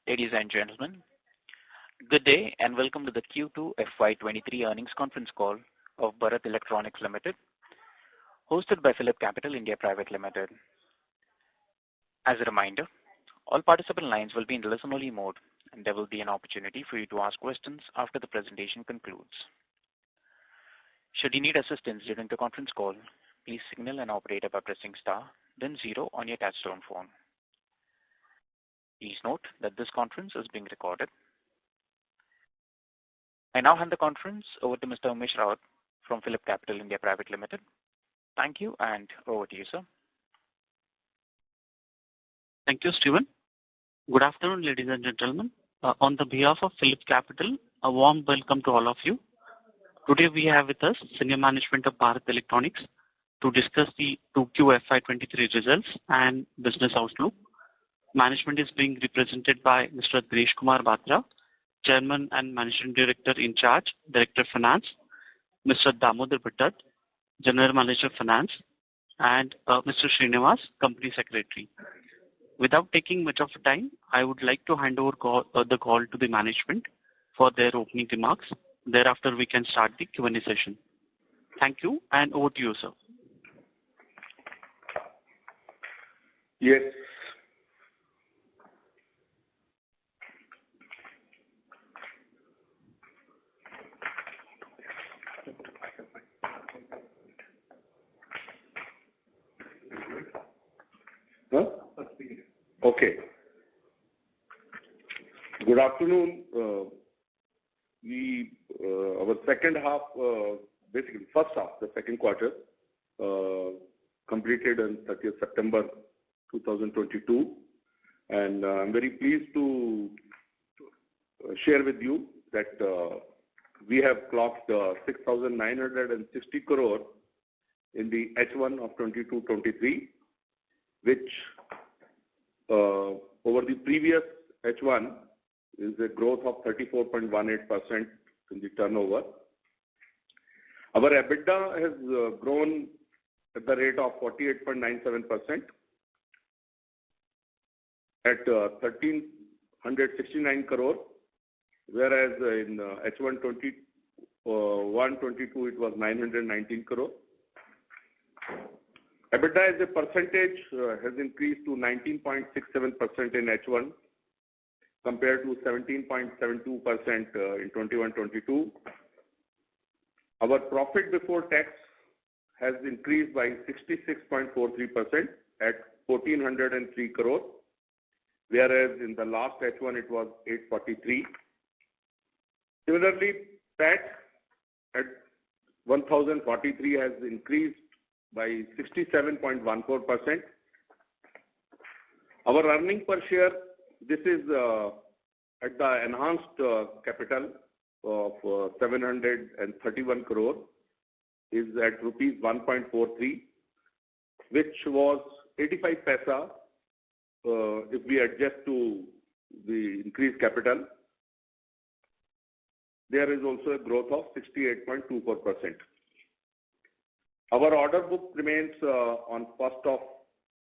Ladies and gentlemen, good day and welcome to the Q2 FY23 earnings conference call of Bharat Electronics Limited, hosted by PhillipCapital India Private Limited. As a reminder, all participant lines will be in listen-only mode, and there will be an opportunity for you to ask questions after the presentation concludes. Should you need assistance during the conference call, please signal an operator by pressing star, then 0 on your touchtone phone. Please note that this conference is being recorded. I now hand the conference over to Mr. Umesh Rawat from PhillipCapital India Private Limited. Thank you, and over to you, sir. Thank you, Stephen. Good afternoon, ladies and gentlemen. On the behalf of PhillipCapital, a warm welcome to all of you. Today we have with us senior management of Bharat Electronics to discuss the 2Q FY23 results and business outlook. Management is being represented by Mr. Dinesh Kumar Batra, Chairman and Managing Director in charge, Director of Finance, Mr. Damodar Bhattad, General Manager Finance, and Mr. Srinivas, Company Secretary. Without taking much of time, I would like to hand over the call to the management for their opening remarks. Thereafter, we can start the Q&A session. Thank you, and over to you, sir. Yes. Okay. Good afternoon. Our second half, basically first half, the second quarter, completed on 30th September 2022, and I'm very pleased to share with you that we have clocked 6,960 crore in the H1 of 22-23, which over the previous H1 is a growth of 34.18% in the turnover. Our EBITDA has grown at the rate of 48.97% at 1,369 crore, whereas in H1 21-22 it was 919 crore. EBITDA as a percentage has increased to 19.67% in H1 compared to 17.72% in 21-22. Our profit before tax has increased by 66.43% at 1,403 crore, whereas in the last H1 it was 843. Similarly, PAT at 1,043 has increased by 67.14%. Our earning per share, this is at the enhanced capital of 731 crore, is at rupees 1.43, which was 85 paisa if we adjust to the increased capital. There is also a growth of 68.24%. Our order book remains on 1st of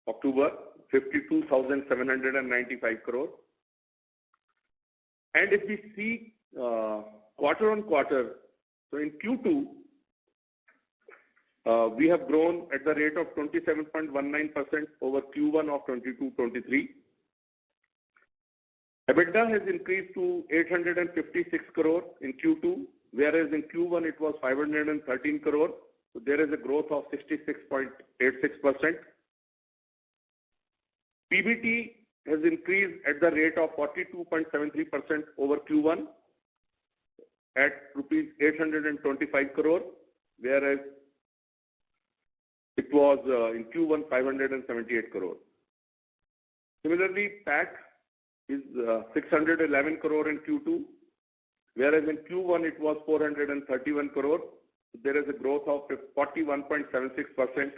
October, 52,795 crore. And if we see quarter on quarter, so in Q2, we have grown at the rate of 27.19% over Q1 of 22-23. EBITDA has increased to 856 crore in Q2, whereas in Q1 it was 513 crore. So there is a growth of 66.86%. PBT has increased at the rate of 42.73% over Q1 at rupees 825 crore, whereas it was in Q1 578 crore. Similarly, PAT is 611 crore in Q2, whereas in Q1 it was 431 crore. There is a growth of 41.76%.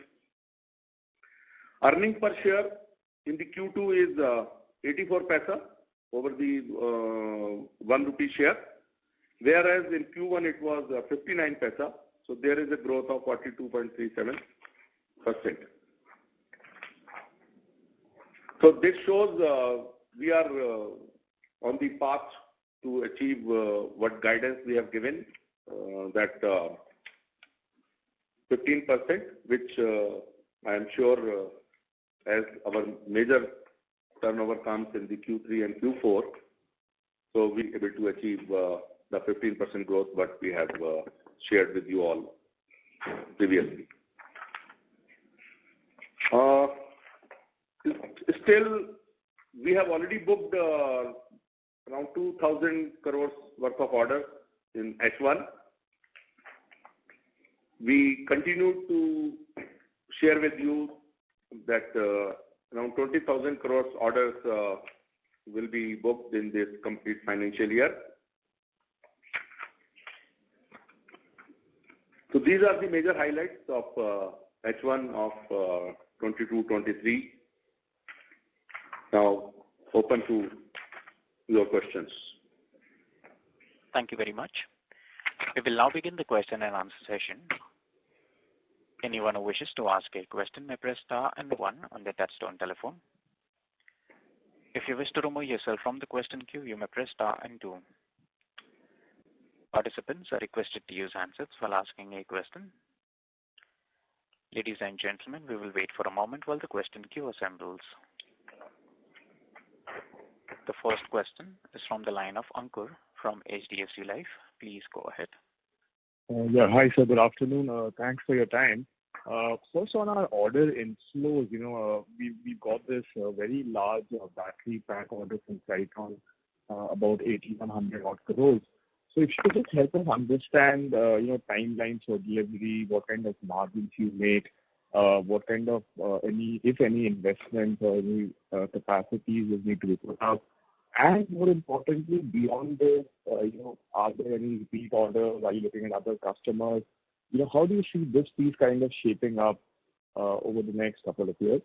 Earning per share in the Q2 is 84 paisa over the 1 rupee share, whereas in Q1 it was 59 paisa. So there is a growth of 42.37%. So this shows we are on the path to achieve what guidance we have given, that 15%, which I am sure as our major turnover comes in the Q3 and Q4, so we able to achieve the 15% growth what we have shared with you all previously. Still, we have already booked around 2,000 crores worth of orders in H1. We continue to share with you that around 20,000 crores orders will be booked in this complete financial year. So these are the major highlights of H1 of 22-23. Now open to your questions. Thank you very much. We will now begin the question and answer session. Anyone who wishes to ask a question may press star and 1 on their touchtone telephone. If you wish to remove yourself from the question queue, you may press star and 2. Participants are requested to use handsets while asking a question. Ladies and gentlemen, we will wait for a moment while the question queue assembles. The first question is from the line of Ankur from HDFC Life. Please go ahead. Yeah, hi sir, good afternoon. Thanks for your time. First on our order inflows, we got this very large battery pack order from Triton, about 1,800 odd crores. So if you could just help us understand, timelines for delivery, what kind of margins you make, what kind of, if any investments or any capacities will need to be put up. And more importantly, beyond this, are there any repeat orders? Are you looking at other customers? How do you see this piece kind of shaping up over the next couple of years?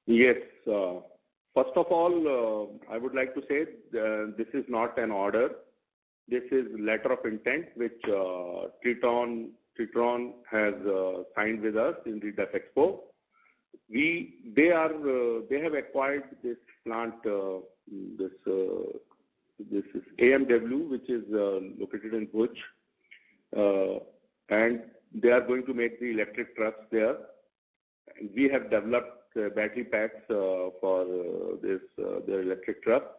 Yes. First of all, I would like to say this is not an order. This is letter of intent which Triton has signed with us in the DEF Expo. They have acquired this plant, this is AMW, which is located in Bhuj, and they are going to make the electric trucks there. We have developed battery packs for their electric truck,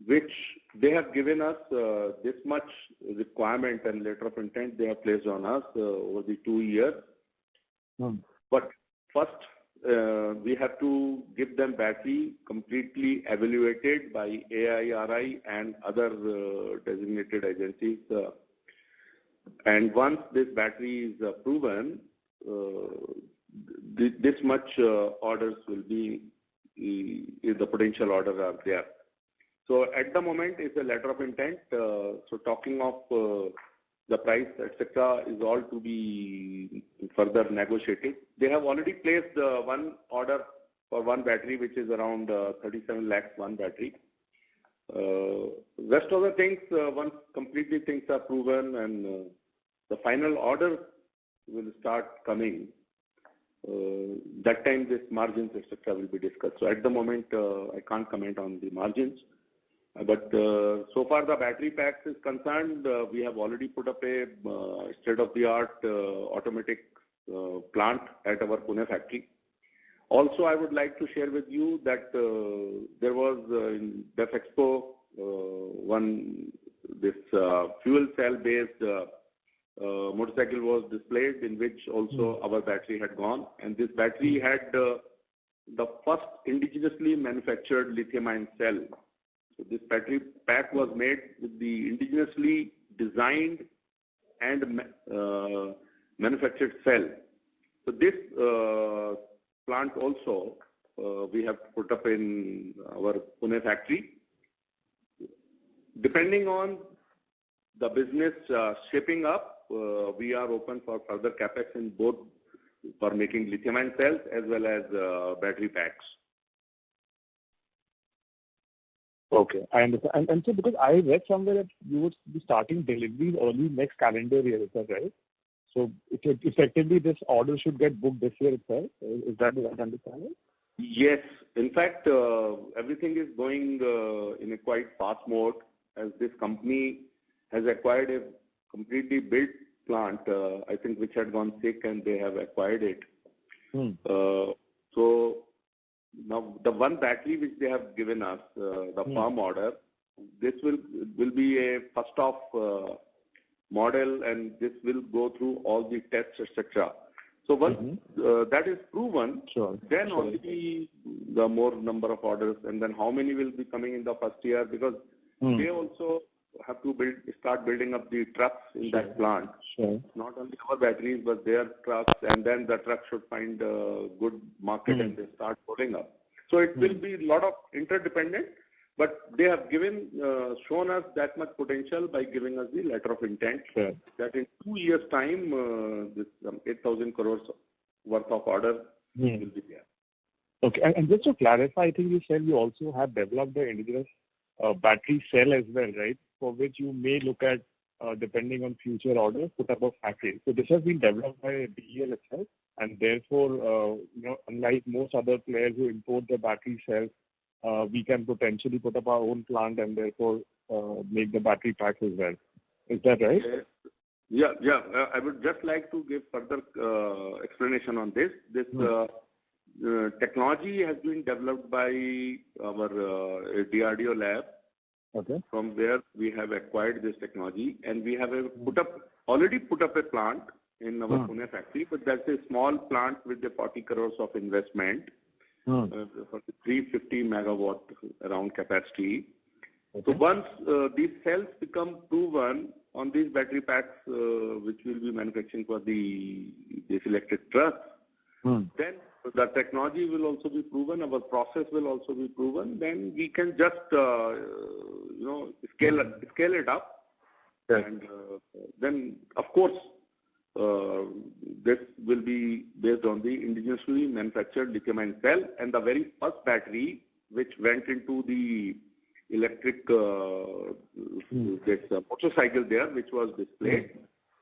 which they have given us this much requirement and letter of intent they have placed on us over the 2 years. But first, we have to give them battery completely evaluated by AIRI and other designated agencies. And once this battery is proven, this much orders will be, if the potential orders are there. So at the moment, it's a letter of intent. So talking of the price, etc., is all to be further negotiated. They have already placed one order for one battery, which is around 37 lakhs one battery. Rest of the things, once completely things are proven and the final order will start coming, that time this margins, etc., will be discussed. So at the moment, I can't comment on the margins. But so far the battery packs is concerned, we have already put up a state-of-the-art automatic plant at our Pune factory. Also, I would like to share with you that there was in DEF Expo this fuel cell-based motorcycle was displayed, in which also our battery had gone, and this battery had the first indigenously manufactured lithium-ion cell. So this battery pack was made with the indigenously designed and manufactured cell. So this plant also we have put up in our Pune factory. Depending on the business shaping up, we are open for further capex in both for making lithium-ion cells as well as battery packs. Okay, I understand. And so because I read somewhere that you would be starting deliveries early next calendar year, is that right? So effectively this order should get booked this year itself. Is that the right understanding? Yes. In fact, everything is going in a quite fast mode as this company has acquired a completely built plant, I think, which had gone sick, and they have acquired it. So now the one battery which they have given us, the firm order, this will be a first off model, and this will go through all the tests, etc. So once that is proven, then only the more number of orders, and then how many will be coming in the first year, because they also have to start building up the trucks in that plant. Not only our batteries, but their trucks, and then the trucks should find a good market and they start pulling up. So it will be a lot of interdependent, but they have shown us that much potential by giving us the letter of intent that in 2 years' time, this 8,000 crores worth of order will be there. Okay, and just to clarify, I think you said you also have developed the indigenous battery cell as well, right? For which you may look at, depending on future orders, put up a factory. So this has been developed by BEL itself, and therefore, unlike most other players who import the battery cells, we can potentially put up our own plant and therefore make the battery packs as well. Is that right? Yeah. I would just like to give further explanation on this. This technology has been developed by our DRDO lab, from where we have acquired this technology, and we have already put up a plant in our Pune factory, but that's a small plant with the 40 crores of investment. For the 350 megawatt around capacity. So once these cells become proven on these battery packs, which will be manufacturing for this electric trucks, then the technology will also be proven, our process will also be proven, then we can just scale it up, and then of course this will be based on the indigenously manufactured lithium-ion cell, and the very first battery which went into the electric this motorcycle there, which was displayed,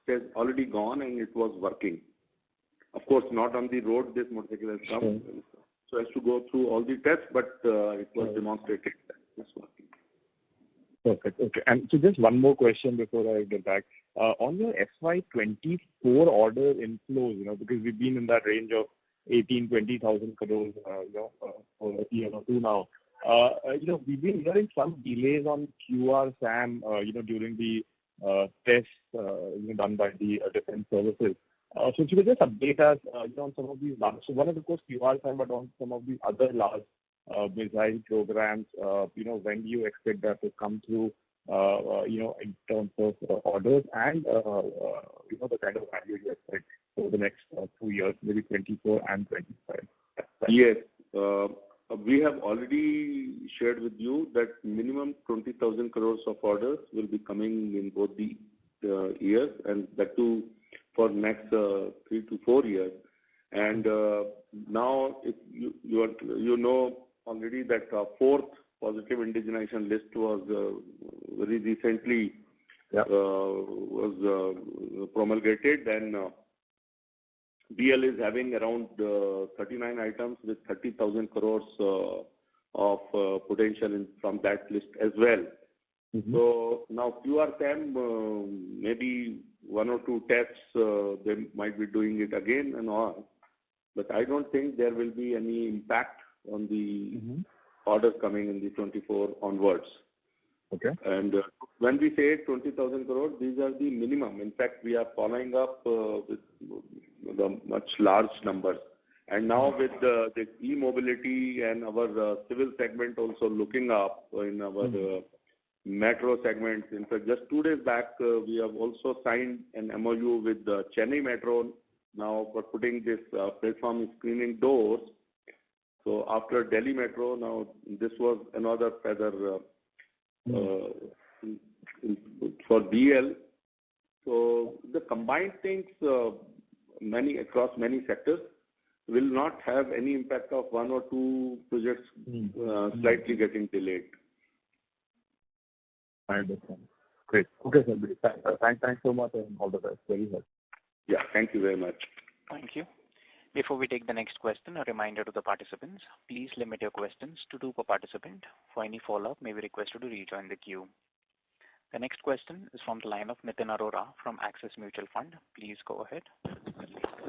has already gone and it was working. Of course, not on the road this motorcycle has come, so it has to go through all the tests, but it was demonstrated that it's working. Perfect. Okay. And so just one more question before I get back. On your FY24 order inflows, because we've been in that range of 20,000 crores, for a year or two now. We've been hearing some delays on QR SAM, during the tests, done by the defense services. So if you could just update us, on some of these large, so one is of course QR SAM, but on some of these other large missile programs, when do you expect that to come through, in terms of orders and, the kind of value you expect over the next 2 years, maybe 24 and 25? Yes. We have already shared with you that minimum 20,000 crores of orders will be coming in both the years, and that too for next 3 to 4 years. And now, if you know already that fourth positive indigenization list was very recently was promulgated, and BL is having around 39 items with 30,000 crores of potential from that list as well. So now QRSAM, maybe 1 or 2 tests, they might be doing it again and all. But I don't think there will be any impact on the orders coming in the 24 onwards. Okay. And when we say 20,000 crores, these are the minimum. In fact, we are following up with the much large numbers. And now with the e-mobility and our civil segment also looking up in our metro segments. In fact, just 2 days back, we have also signed an MOU with the Chennai Metro now for putting this platform screening doors. So after Delhi Metro, now this was another feather for BL. So the combined things, across many sectors, will not have any impact of 1 or 2 projects slightly getting delayed. I understand. Great. Okay, sir. Thanks so much, and all the best. Very helpful. Yeah, thank you very much. Thank you. Before we take the next question, a reminder to the participants, please limit your questions to two per participant. For any follow-up, may be requested to rejoin the queue. The next question is from the line of Nitin Arora from Axis Mutual Fund. Please go ahead.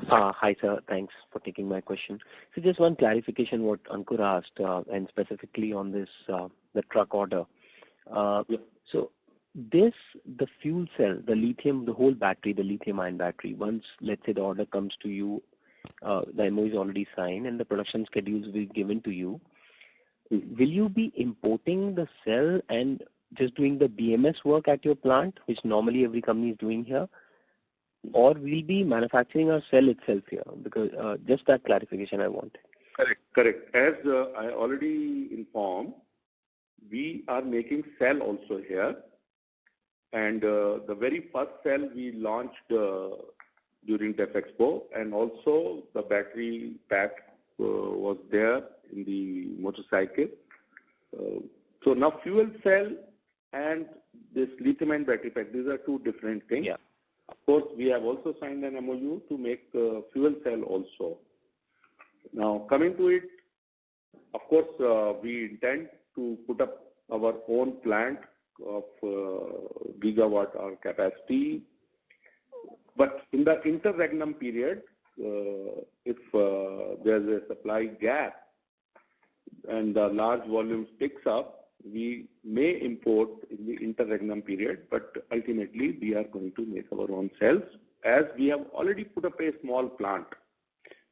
Hi, sir. Thanks for taking my question. So just one clarification what Ankur asked, and specifically on this, the truck order. So the fuel cell, the lithium, the whole battery, the lithium-ion battery, once, let's say, the order comes to you, the MOU is already signed and the production schedules will be given to you, will you be importing the cell and just doing the BMS work at your plant, which normally every company is doing here? Or we'll be manufacturing our cell itself here? Because just that clarification I want. Correct. As I already informed, we are making cell also here. And the very first cell we launched during DEF Expo, and also the battery pack was there in the motorcycle. So now fuel cell and this lithium-ion battery pack, these are two different things. Yeah. Of course, we have also signed an MOU to make fuel cell also. Now, coming to it, of course, we intend to put up our own plant of gigawatt hour capacity. But in the interregnum period, if there's a supply gap and the large volumes picks up, we may import in the interregnum period, but ultimately we are going to make our own cells, as we have already put up a small plant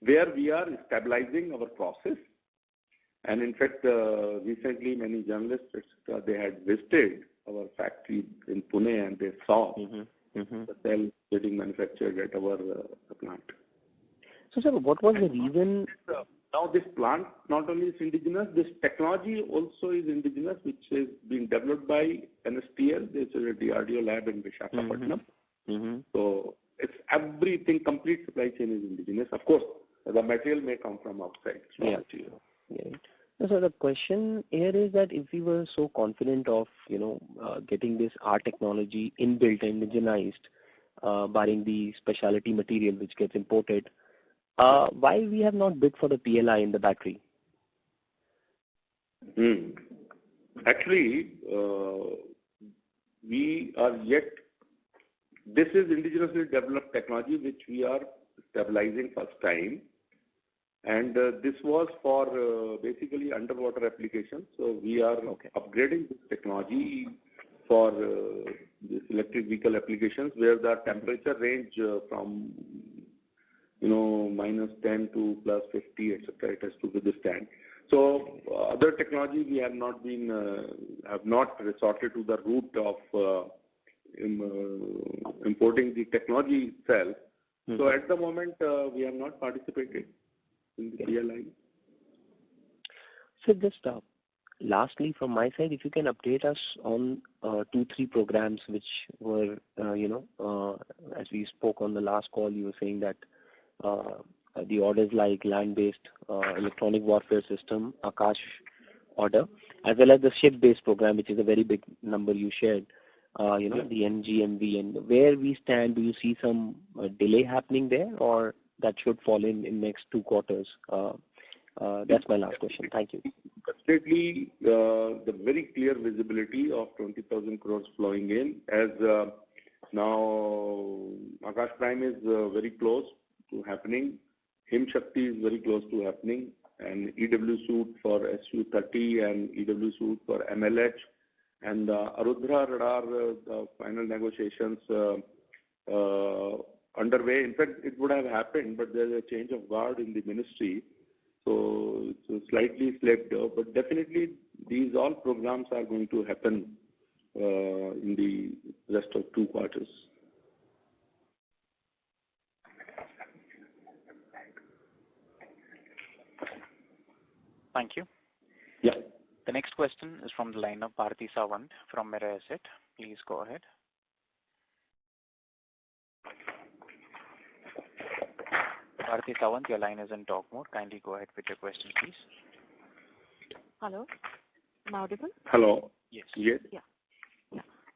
where we are stabilizing our process. And in fact, recently many journalists, etc., they had visited our factory in Pune and they saw the cell getting manufactured at our plant. So, sir, what was the reason? Now this plant not only is indigenous, this technology also is indigenous, which is being developed by NSTL. This is a DRDO lab in Visakhapatnam. So it's everything, complete supply chain is indigenous. Of course, the material may come from outside. Yeah. So the question here is that if we were so confident of, getting this our technology inbuilt and indigenized, barring the specialty material which gets imported, why we have not bid for the PLI in the battery? Actually, we are yet, this is indigenously developed technology which we are stabilizing first time. And this was for basically underwater applications. So we are upgrading this technology for this electric vehicle applications where the temperature range from -10 to +50, etc. It has to withstand. So other technology we have not been have not resorted to the route of importing the technology itself. So at the moment we have not participated in the PLI. So just lastly from my side, if you can update us on 2-3 programs which were as we spoke on the last call, you were saying that the orders like land-based electronic warfare system, Akash order, as well as the ship-based program, which is a very big number you shared, the NGMV, and where we stand, do you see some delay happening there, or that should fall in next 2 quarters? That's my last question. Thank you. Definitely, the very clear visibility of 20,000 crores flowing in, as now Akash Prime is very close to happening. Him Shakti is very close to happening, and EW suit for Su-30 and EW suit for MLH, and Arudhra radar, the final negotiations underway. In fact, it would have happened, but there's a change of guard in the ministry, so it's slightly slipped. But definitely, these all programs are going to happen in the rest of 2 quarters. Thank you. Yeah. The next question is from the line of Bharati Sawant from Mirae Asset. Please go ahead. Bharati Sawant, your line is in talk mode. Kindly go ahead with your question, please. Hello. Am I audible? Hello. Yes. Yes. Yeah.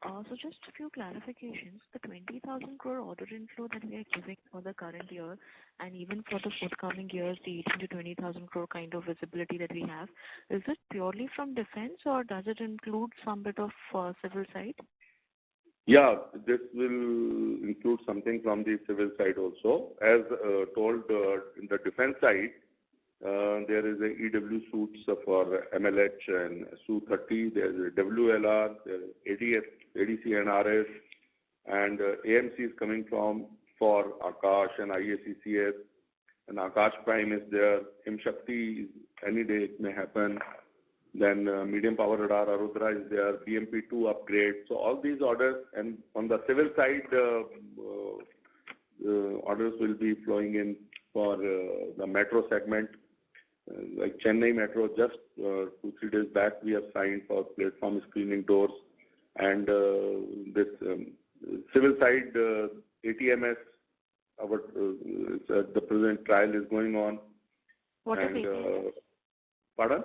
So just a few clarifications. The 20,000 crore order inflow that we are giving for the current year and even for the forthcoming years, the 18 to 20,000 crore kind of visibility that we have, is it purely from defense or does it include some bit of civil side? Yeah, this will include something from the civil side also. As told in the defense side, there is a EW suits for MLH and Su-30. There is a WLR, there is ADS, ADC and RS, and AMC is coming from for Akash and IACCS, and Akash Prime is there. Himshakti, any day it may happen. Then medium power radar Arudra is there. BMP-2 upgrade. So all these orders, and on the civil side, orders will be flowing in for the metro segment. Like Chennai Metro, just 2-3 days back, we have signed for platform screening doors, and this civil side ATMS, the present trial is going on. What is ATMS? Pardon?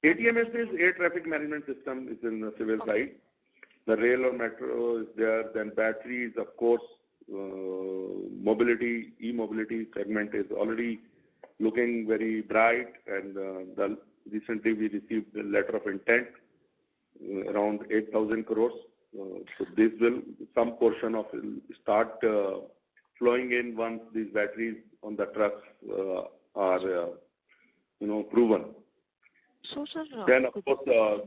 ATMS is Air Traffic Management System, is in the civil side. The rail or metro is there. Then batteries, of course, mobility, e-mobility segment is already looking very bright, and recently we received a letter of intent around 8,000 crores. So this will, some portion of it will start flowing in once these batteries on the trucks are, proven. So, sir, then of course,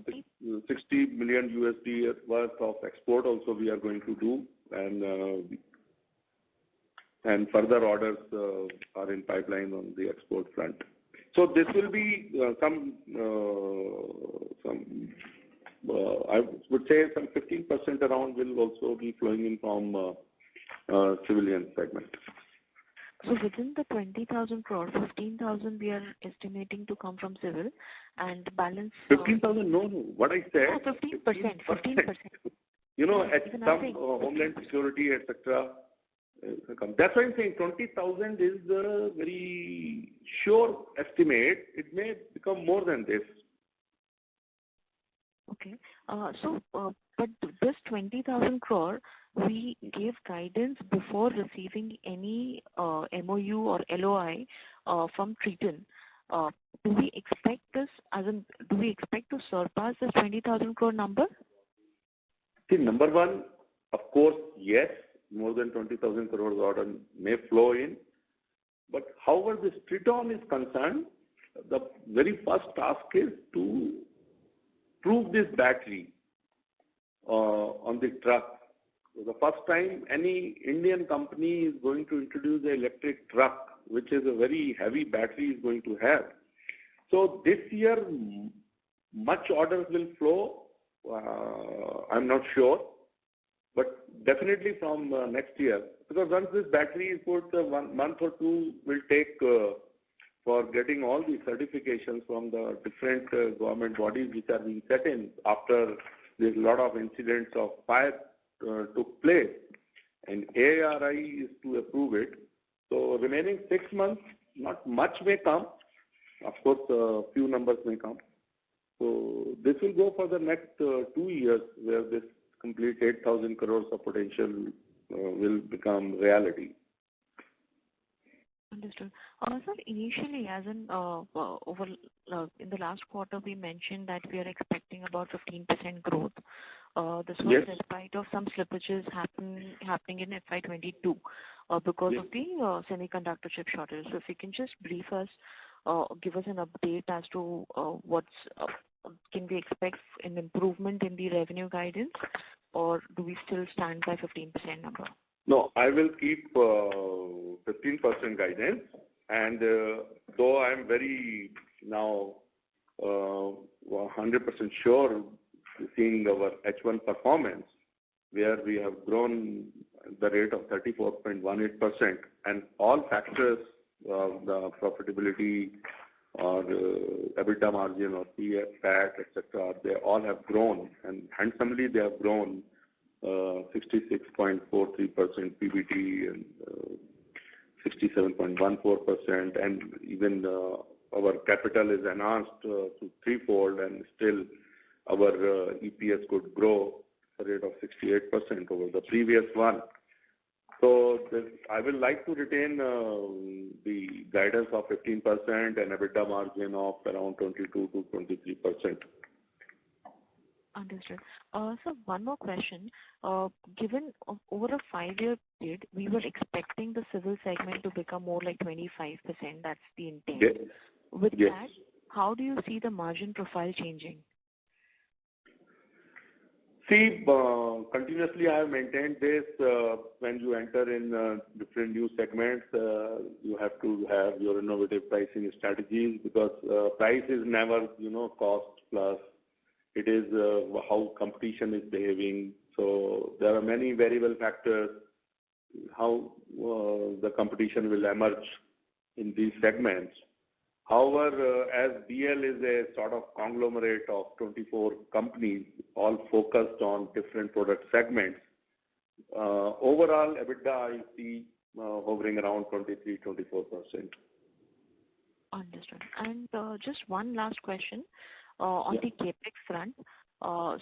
60 million USD worth of export also we are going to do, and further orders are in pipeline on the export front. So this will be I would say some 15% around will also be flowing in from civilian segment. So within the 20,000 crore, 15,000 we are estimating to come from civil, and balance. 15,000? No. What I said. 15%. 15%. At some homeland security, etc. That's why I'm saying 20,000 is a very sure estimate. It may become more than this. Okay. But this 20,000 crore, we gave guidance before receiving any MOU or LOI from Triton. Do we expect this, do we expect to surpass this 20,000 crore number? See, number one, of course, yes, more than 20,000 crores order may flow in. But however this Triton is concerned, the very first task is to prove this battery on the truck. So the first time any Indian company is going to introduce an electric truck, which is a very heavy battery, is going to have. So this year, much orders will flow. I'm not sure, but definitely from next year, because once this battery is put, 1 month or two will take for getting all the certifications from the different government bodies which are being set in after there's a lot of incidents of fire took place, and ARI is to approve it. So remaining 6 months, not much may come. Of course, a few numbers may come. So this will go for the next 2 years, where this complete 8,000 crores of potential will become reality. Understood. Sir, initially, as in in the last quarter, we mentioned that we are expecting about 15% growth. This was Yes. despite of some slippages happening in FY22 because of the semiconductor chip shortage. So if you can just brief us, give us an update as to can we expect an improvement in the revenue guidance, or do we still stand by 15% number? No, I will keep 15% guidance, and though I am very now 100% sure, seeing our H1 performance, where we have grown the rate of 34.18%, and all factors of the profitability or EBITDA margin or PF, PAT, etc., they all have grown, and handsomely they have grown 66.43% PBT and 67.14%, and even our capital is enhanced to threefold, and still our EPS could grow a rate of 68% over the previous one. So I will like to retain the guidance of 15% and EBITDA margin of around 22 to 23%. Understood. So one more question. Given over a 5-year period, we were expecting the civil segment to become more like 25%. That's the intent. Yes. With Yes. that, how do you see the margin profile changing? See, continuously I have maintained this. When you enter in different new segments, you have to have your innovative pricing strategies, because price is never, cost plus. It is how competition is behaving. So there are many variable factors how the competition will emerge in these segments. However, as BL is a sort of conglomerate of 24 companies, all focused on different product segments, overall EBITDA I see hovering around 23-24%. Understood. And just one last question on the CapEx front.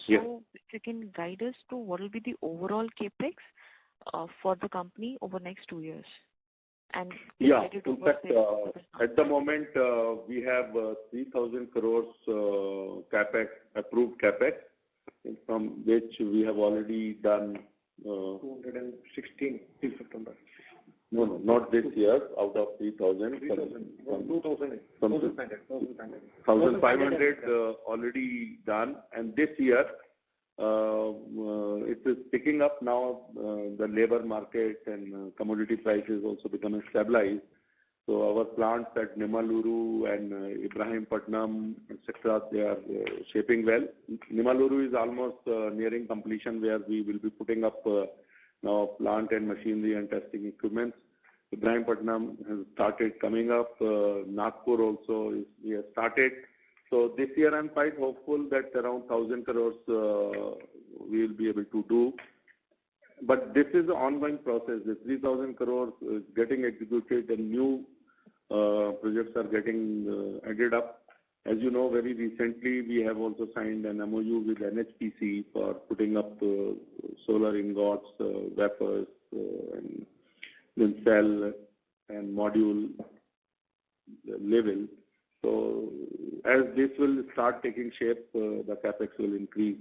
Yes. So if you can guide us to what will be the overall CapEx for the company over next 2 years? And Yeah, related to in what fact, the- at the moment we have 3,000 crores capex, approved capex, from which we have already done 216 till September. No, not this year. Out of 3,000, 1,500 already done, and this year it is picking up now. The labor market and commodity prices also becoming stabilized. So our plants at Nimaluru and Ibrahimpatnam, etc., they are shaping well. Nimaluru is almost nearing completion, where we will be putting up now plant and machinery and testing equipment. Ibrahimpatnam has started coming up. Nagpur also we have started. So this year I'm quite hopeful that around 1,000 crores we will be able to do. But this is an ongoing process. The 3,000 crores is getting executed and new projects are getting added up. As you know, very recently we have also signed an MOU with NHPC for putting up solar ingots, wafers, and then cell and module level. So as this will start taking shape, the capex will increase.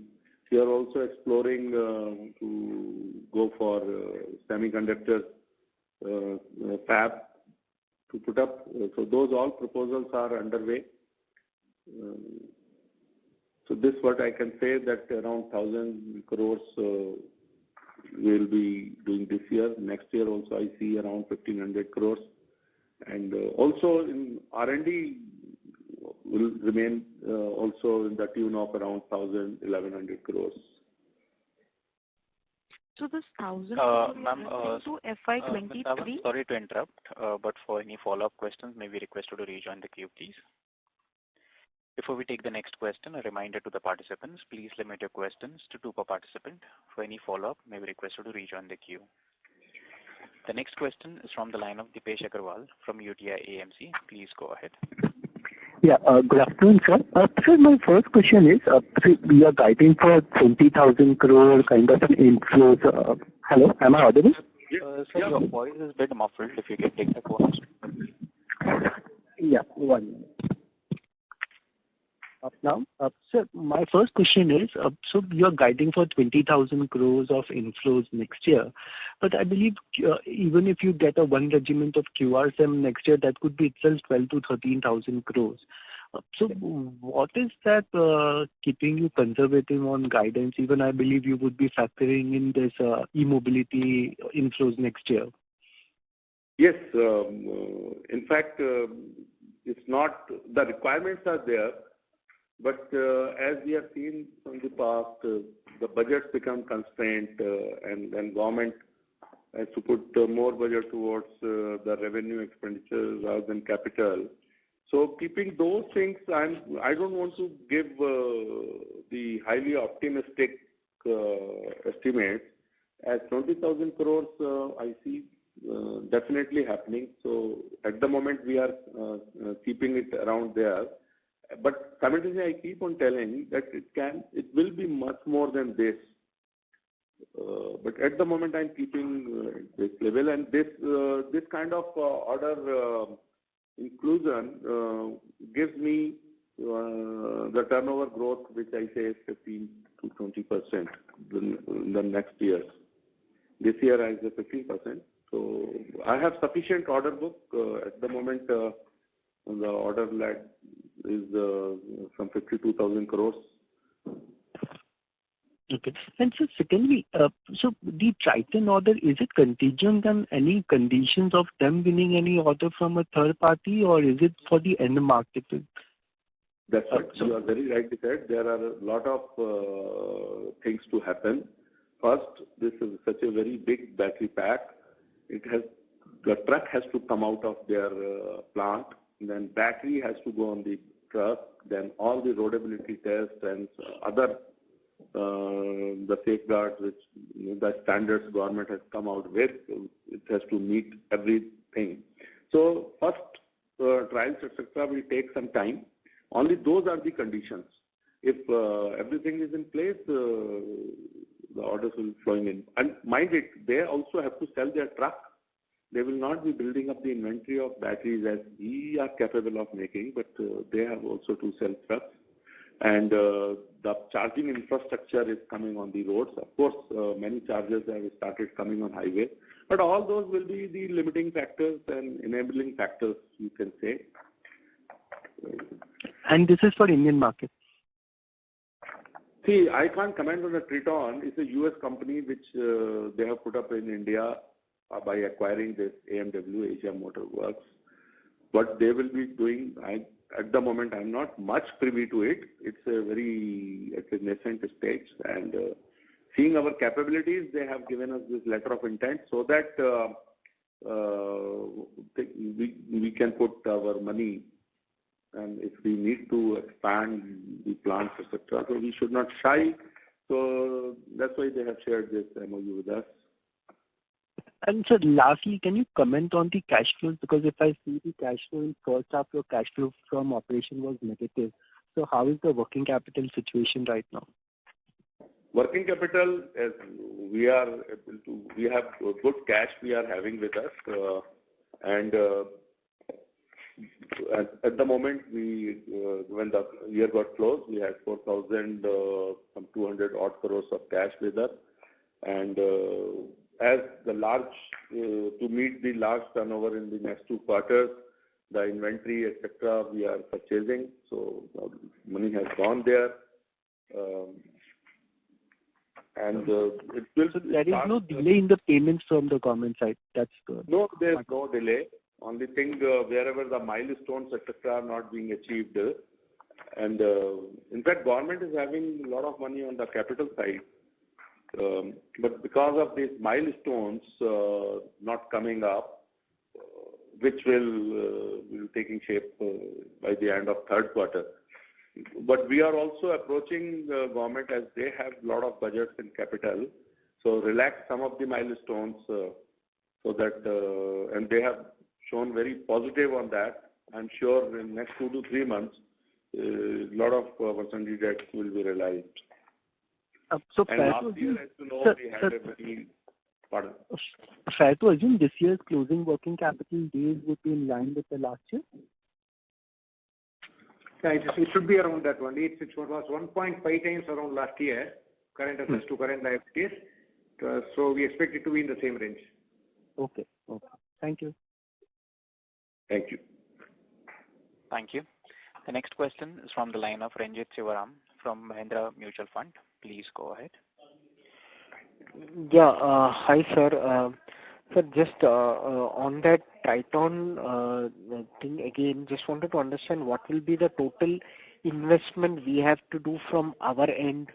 We are also exploring to go for semiconductor fab to put up. So those all proposals are underway. So this what I can say, that around 1,000 crores we will be doing this year. Next year also I see around 1,500 crores. And also in R&D will remain also in the tune of around 1,000-1,100 crores. So this 1,000 Ma'am, to Mr. FY23. Sorry to interrupt, but for any follow-up questions, may we request you to rejoin the queue, please. Before we take the next question, a reminder to the participants, please limit your questions to 2 per participant. For any follow-up, may we request you to rejoin the queue. The next question is from the line of Dipesh Agarwal from UTI AMC. Please go ahead. Yeah, good afternoon, sir. Sir, my first question is, we are guiding for 20,000 crore kind of an inflows. Hello, am I audible? Sir, your voice is a bit muffled. If you can take the phone. Yeah, 1 minute. Up now. Sir, my first question is, so you are guiding for 20,000 crores of inflows next year, but I believe even if you get a one regiment of QRSAM next year, that could be itself 12 to 13,000 crores. So what is that keeping you conservative on guidance? Even I believe you would be factoring in this e-mobility inflows next year. Yes, in fact, it's not, the requirements are there. But as we have seen from the past, the budgets become constrained, and government has to put more budget towards the revenue expenditures rather than capital. So keeping those things, I don't want to give the highly optimistic estimates. As 20,000 crores, I see definitely happening. So at the moment we are keeping it around there. But simultaneously, I keep on telling that it will be much more than this. But at the moment, I'm keeping this level, and this kind of order inclusion gives me the turnover growth, which I say is 15 to 20% in the next years. This year, I say 15%. So I have sufficient order book at the moment. The order lag is some 52,000 crores. Okay. And so secondly, so the Triton order, is it contingent on any conditions of them winning any order from a third party, or is it for the end market? That's right. You are very right to say. There are a lot of things to happen. First, this is such a very big battery pack. The truck has to come out of their plant. Then battery has to go on the truck. Then all the roadability tests and other the safeguards which the standards government has come out with, it has to meet everything. So first trials etc. will take some time. Only those are the conditions. If everything is in place, the orders will be flowing in. And mind it, they also have to sell their truck. They will not be building up the inventory of batteries as we are capable of making, but they have also to sell trucks. And the charging infrastructure is coming on the roads. Of course, many chargers have started coming on highway. But all those will be the limiting factors and enabling factors, you can say. And this is for Indian market? See, I can't comment on the Triton. It's a US company which they have put up in India by acquiring this AMW, Asia Motor Works. What they will be doing, at the moment, I'm not much privy to it. It's a nascent stage. And seeing our capabilities, they have given us this letter of intent so that we can put our money. And if we need to expand the plants, etc., so we should not shy. So that's why they have shared this MOU with us. And so lastly, can you comment on the cash flows? Because if I see the cash flow in first half, your cash flow from operation was negative. So how is the working capital situation right now? Working capital, as we have good cash we are having with us, and at the moment when the year got closed, we had 4,200 odd crores of cash with us, and as the large to meet the large turnover in the next 2 quarters, the inventory etc. we are purchasing, so money has gone there. And it will. So there is no delay in the payments from the government side. That's good. No, there is no delay. Only thing wherever the milestones etc. are not being achieved, and in fact, government is having a lot of money on the capital side, but because of these milestones not coming up, which will taking shape by the end of third quarter. But we are also approaching government as they have a lot of budgets and capital, so relax some of the milestones so that and they have shown very positive on that. I'm sure in next 2 to 3 months, a lot of percentage debts will be realized. So and fair last to year, assume, as you know, we had a very pardon. Fair to assume this year's closing working capital days would be in line with the last year? Yeah, it should be around that only. It was 1.5 times around last year, current assets to current liabilities. So we expect it to be in the same range. Okay. Thank you. Thank you. Thank you. The next question is from the line of Ranjit Sivaram from Mahindra Mutual Fund. Please go ahead. Yeah, hi sir. Sir, just on that Triton thing again, just wanted to understand what will be the total investment we have to do from our end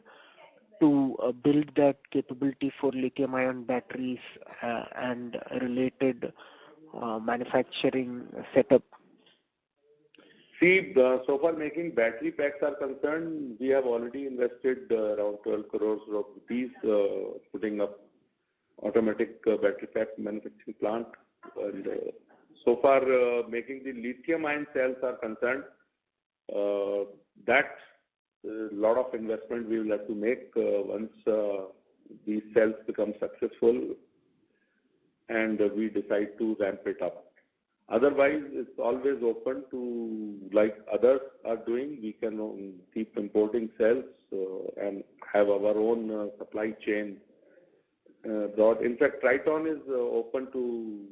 to build that capability for lithium-ion batteries and related manufacturing setup. See, so far making battery packs are concerned, we have already invested around 12 crores of rupees putting up automatic battery pack manufacturing plant. And so far making the lithium-ion cells are concerned, that lot of investment we will have to make once these cells become successful and we decide to ramp it up. Otherwise, it's always open to, like others are doing, we can keep importing cells and have our own supply chain. In fact, Triton is open to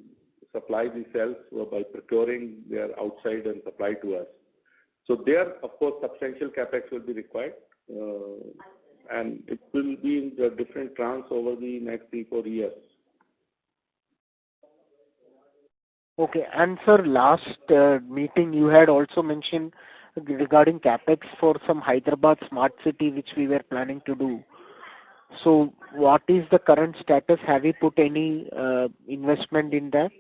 supply the cells by procuring their outside and supply to us. So there, of course, substantial capex will be required, and it will be in the different tranches over the next 3-4 years. Okay. And sir, last meeting you had also mentioned regarding capex for some Hyderabad smart city which we were planning to do. So what is the current status? Have we put any investment in that?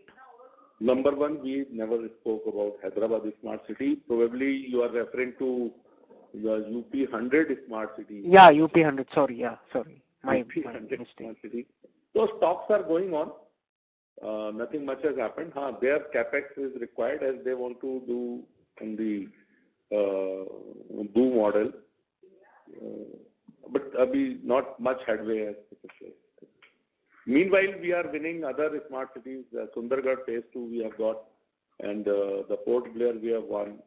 Number one, we never spoke about Hyderabad smart city. Probably you are referring to the UP 100 smart city. Yeah, UP 100. Sorry, yeah, sorry. My UP 100 mistake. smart city. Those talks are going on. Nothing much has happened. Their capex is required as they want to do in the BOO model. But not much headway as such. Meanwhile, we are winning other smart cities. Sundargarh phase 2 we have got, and the Port Blair we have won.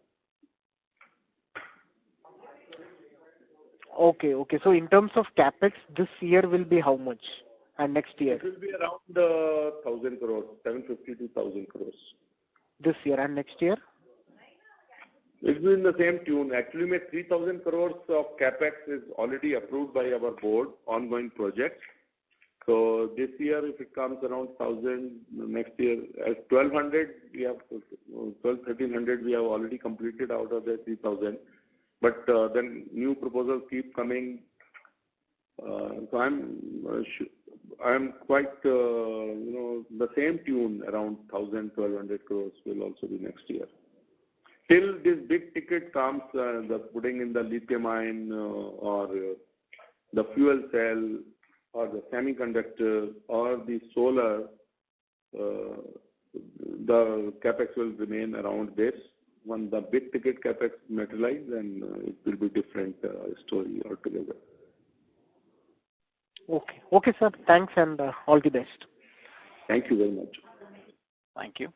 Okay. So in terms of capex, this year will be how much? And next year? It will be around 1,000 crores, 750 to 1,000 crores. This year and next year? It will be in the same tune. Actually, 3,000 crores of capex is already approved by our board, ongoing projects. So this year, if it comes around 1,000, next year, as 1,200, we have 1,100 we have already completed out of the 3,000. But then new proposals keep coming. So I'm quite, the same tune around 1,000, 1,200 crores will also be next year. Till this big ticket comes, the putting in the lithium ion or the fuel cell or the semiconductor or the solar, the capex will remain around this. When the big ticket capex materialize, then it will be different story altogether. Okay, sir. Thanks and all the best. Thank you very much. Thank you.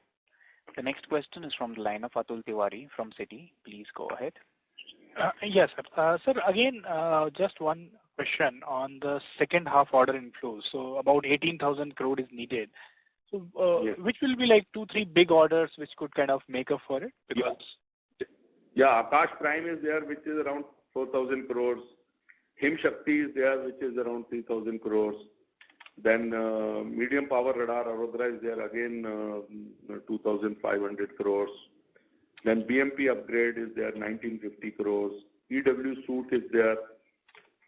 The next question is from the line of Atul Tiwari from Citi. Please go ahead. Yes, sir. Sir, again, just one question on the second half order inflows. So about 18,000 crore is needed. So Yes. Which will be like 2-3 big orders which could kind of make up for it? Because Yeah, Akash Prime is there, which is around 4,000 crores. Him Shakti is there, which is around 3,000 crores. Then medium power radar Arodhra is there again, 2,500 crores. Then BMP upgrade is there, 1,950 crores. EW suit is there.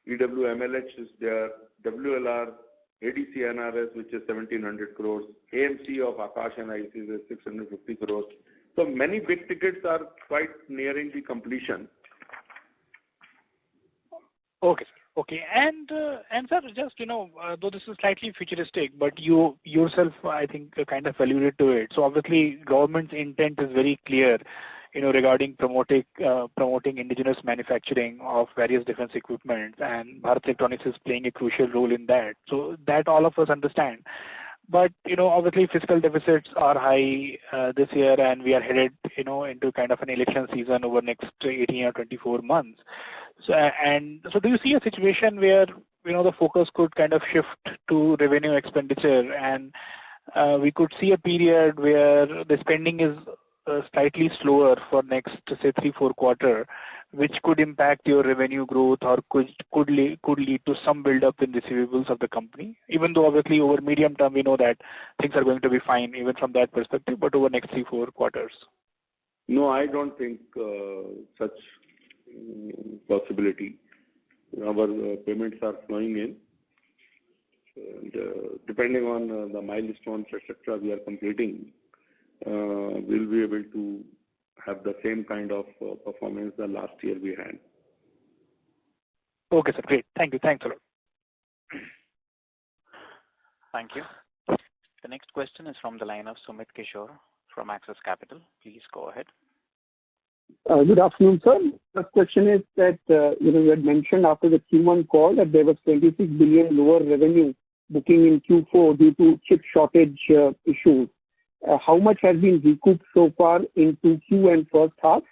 EW MLH is there. WLR, ADC NRS, which is 1,700 crores. AMC of Akash and IC is 650 crores. So many big tickets are quite nearing the completion. okay, sir. Okay, and sir, just though this is slightly futuristic, but you yourself, I think, kind of alluded to it. So obviously, government's intent is very clear, regarding promoting indigenous manufacturing of various defense equipment, and Bharat Electronics is playing a crucial role in that. So that all of us understand. But obviously, fiscal deficits are high this year, and we are headed, into kind of an election season over next 18 or 24 months. So do you see a situation where the focus could kind of shift to revenue expenditure, and we could see a period where the spending is slightly slower for next, say, 3-4 quarters, which could impact your revenue growth or could lead to some build-up in receivables of the company? Even though obviously over medium term we know that things are going to be fine even from that perspective, but over next 3-4 quarters. No, I don't think such possibility. Our payments are flowing in, and depending on the milestones, etc., we are completing, we'll be able to have the same kind of performance the last year we had. Okay, sir. Great. Thank you. Thanks a lot. Thank you. The next question is from the line of Sumit Kishore from Axis Capital. Please go ahead. Good afternoon, sir. First question is that, you had mentioned after the Q1 call that there was 26 billion lower revenue booking in Q4 due to chip shortage issues. How much has been recouped so far in Q2 and first half?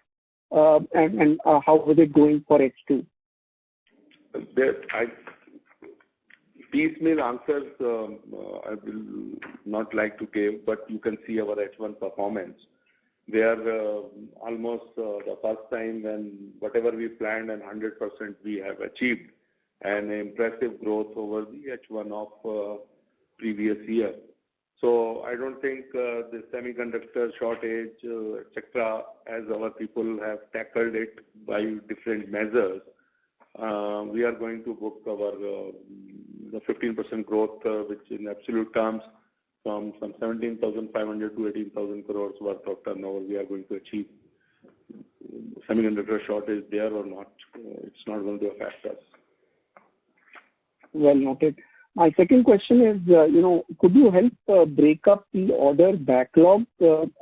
And how is it going for H2? Piecemeal answers I will not like to give, but you can see our H1 performance. We are almost the first time when whatever we planned and 100% we have achieved an impressive growth over the H1 of previous year. So I don't think the semiconductor shortage, etc., as our people have tackled it by different measures, we are going to book our the 15% growth, which in absolute terms from some 17,500 to 18,000 crores worth of turnover we are going to achieve. Semiconductor shortage there or not, it's not going to affect us. Well noted. My second question is, could you help break up the order backlog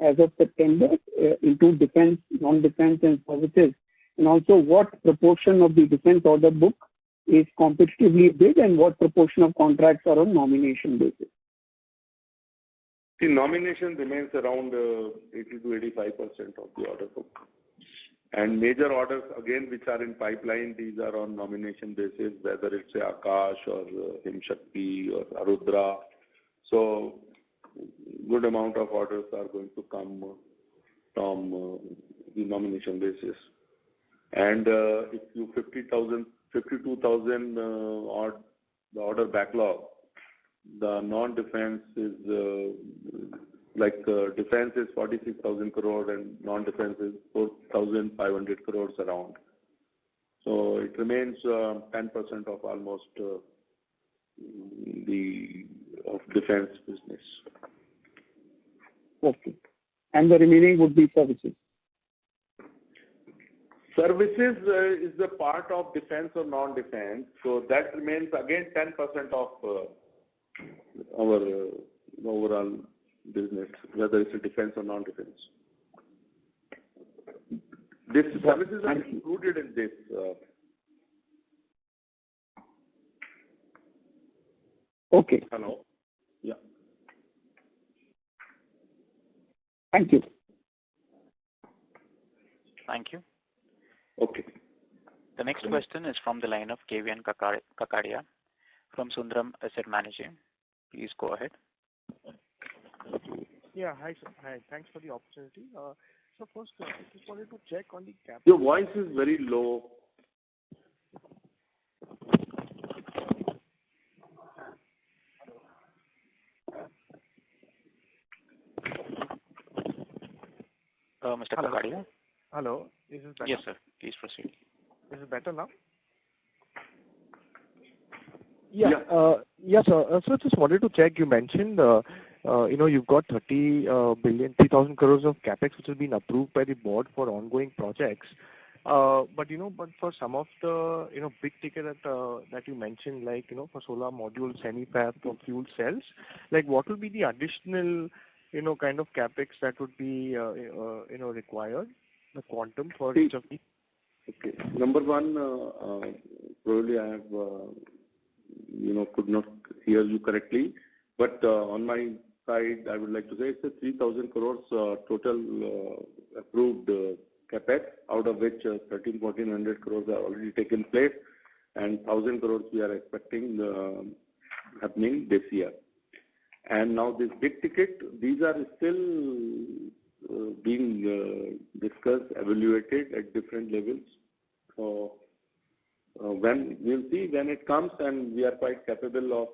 as of September into defense, non-defense, and services? And also, what proportion of the defense order book is competitively bid, and what proportion of contracts are on nomination basis? The nomination remains around 80 to 85% of the order book. And major orders, again, which are in pipeline, these are on nomination basis, whether it's Akash or Himshakti or Arudra. So, good amount of orders are going to come from the nomination basis. And if you 52,000 odd the order backlog, the non-defense is defense is 46,000 crore and non-defense is 4,500 crores around. So it remains 10% of almost the defense business. Okay. And the remaining would be services? Services is the part of defense or non-defense. So that remains again 10% of our overall business, whether it's a defense or non-defense. This services are included in this. Okay. Hello. Yeah. Thank you. Thank you. Okay. The next question is from the line of KVN Kakadia from Sundaram Asset Management. Please go ahead. Yeah, hi sir. Hi, thanks for the opportunity. So first, I just wanted to check on the cap. Your voice is very low. Mr. Kakadia? Hello, is this better? Yes, sir. Please proceed. Is it better now? Yeah. Yes, sir. So just wanted to check. You mentioned, you've got 3,000 crores of capex which has been approved by the board for ongoing projects. But for some of the big ticket that you mentioned, like for solar modules, semi-fab, for fuel cells, like what will be the additional kind of capex that would be required, the quantum for each of these? Okay. Number one, probably I have could not hear you correctly, but on my side, I would like to say it's a 3,000 crores total approved capex, out of which 1,400 crores are already taken place, and 1,000 crores we are expecting happening this year. And now this big ticket, these are still being discussed, evaluated at different levels. So when we'll see when it comes, and we are quite capable of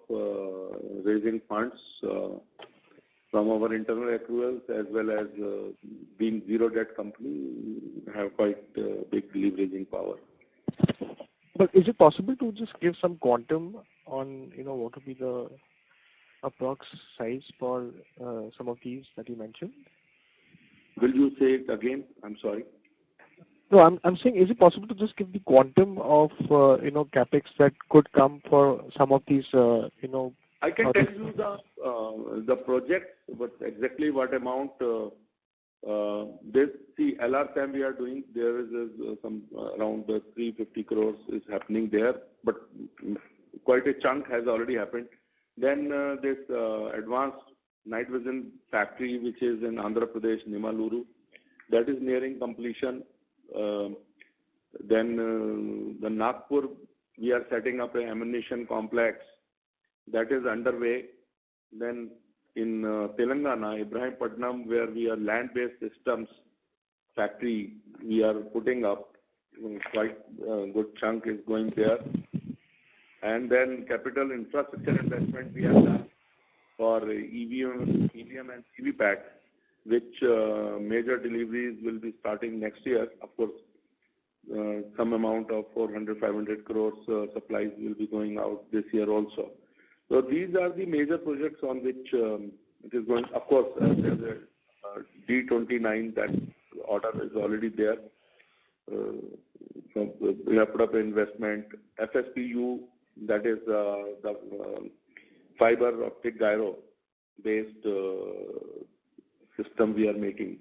raising funds from our internal accruals as well as being zero debt company, have quite big leveraging power. But is it possible to just give some quantum on what would be the approx size for some of these that you mentioned? Will you say it again? I'm sorry. No, I'm saying, is it possible to just give the quantum of capex that could come for some of these I can tell you the projects, but exactly what amount See, LRSAM we are doing, there is some around 350 crores is happening there, but quite a chunk has already happened. Then this advanced night vision factory, which is in Andhra Pradesh, Nimaluru, that is nearing completion. Then the Nagpur, we are setting up an ammunition complex that is underway. Then in Telangana, Ibrahimpatnam, where we are land-based systems factory, we are putting up. Quite a good chunk is going there. And then capital infrastructure investment we have done for EVM and CVPAT, which major deliveries will be starting next year. Of course, some amount of 400-500 crores supplies will be going out this year also. So these are the major projects on which it is going. Of course, there's a D29, that order is already there. So we have put up an investment. FSPU, that is the fiber optic gyro based system we are making.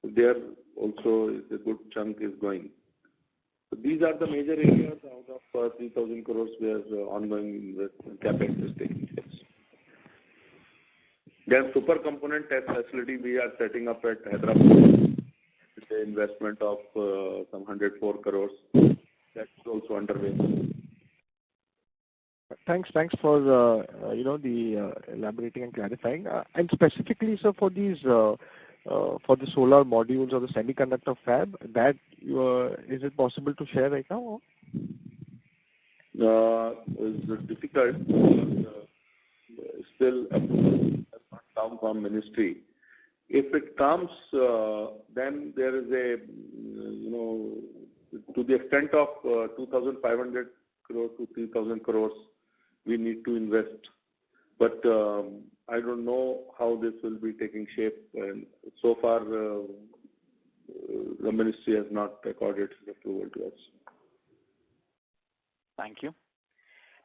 There also is a good chunk is going. So these are the major areas out of 3,000 crores where ongoing capex is taking place. Then super component test facility we are setting up at Hyderabad. It's an investment of some 104 crores. That's also underway. Thanks for the elaborating and clarifying. And specifically, sir, for these for the solar modules or the semiconductor fab, that is it possible to share right now? It's difficult because still approval has not come from ministry. If it comes, then there is a to the extent of 2,500 crores to 3,000 crores we need to invest. But I don't know how this will be taking shape. And so far, the ministry has not accorded approval to us. Thank you.